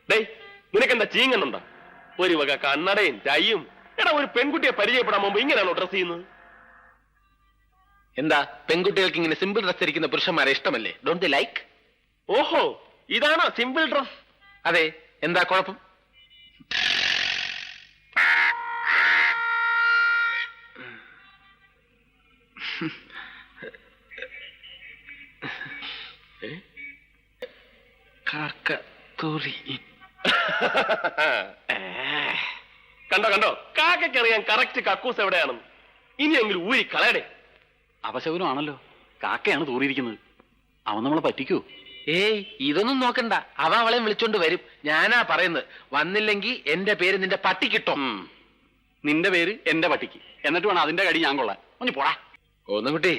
ഡേയ്, നിനക്കെന്താ ചീങ്ങനുണ്ടോ? ഒരു വക കണ്ണടയും ടൈയും. എടാ, ഒരു പെൺകുട്ടിയെ പരിചയപ്പെടാൻ മുമ്പ് ഇങ്ങനെയാണോ ഡ്രസ് ചെയ്യുന്നത്? എന്താ, പെൺകുട്ടികൾക്ക് ഇങ്ങനെ സിമ്പിൾ ഡ്രസ് ധരിക്കുന്ന പുരുഷന്മാരെ ഇഷ്ടമല്ലേ? Don't the like? ഓഹോ, ഇതാണോ സിമ്പിൾ ഡ്രസ്? അതെ, എന്താ കുഴപ്പം? കണ്ടോ കണ്ടോ, കാക്കറിയാൻ കറക്റ്റ് കക്കൂസ് എവിടെയാണെന്ന്. ഇനിയെങ്കിലും ഊരി കളയടേ. അപശകുനമാണല്ലോ, കാക്കയാണ് തൂറിയിരിക്കുന്നത്. അവൻ നമ്മളെ പറ്റിക്കൂ? ഏയ്, ഇതൊന്നും നോക്കണ്ട. അവളെ വിളിച്ചോണ്ട് വരും. ഞാനാ പറയുന്നത്, വന്നില്ലെങ്കിൽ എന്റെ പേര് നിന്റെ പട്ടിക്കിട്ടോ. നിന്റെ പേര് എന്റെ പട്ടിക്ക്, എന്നിട്ട് വേണം അതിന്റെ കടി ഞാൻ കൊള്ളാൻ. ഒന്ന് പോടാ. ഒന്നും കുട്ടി.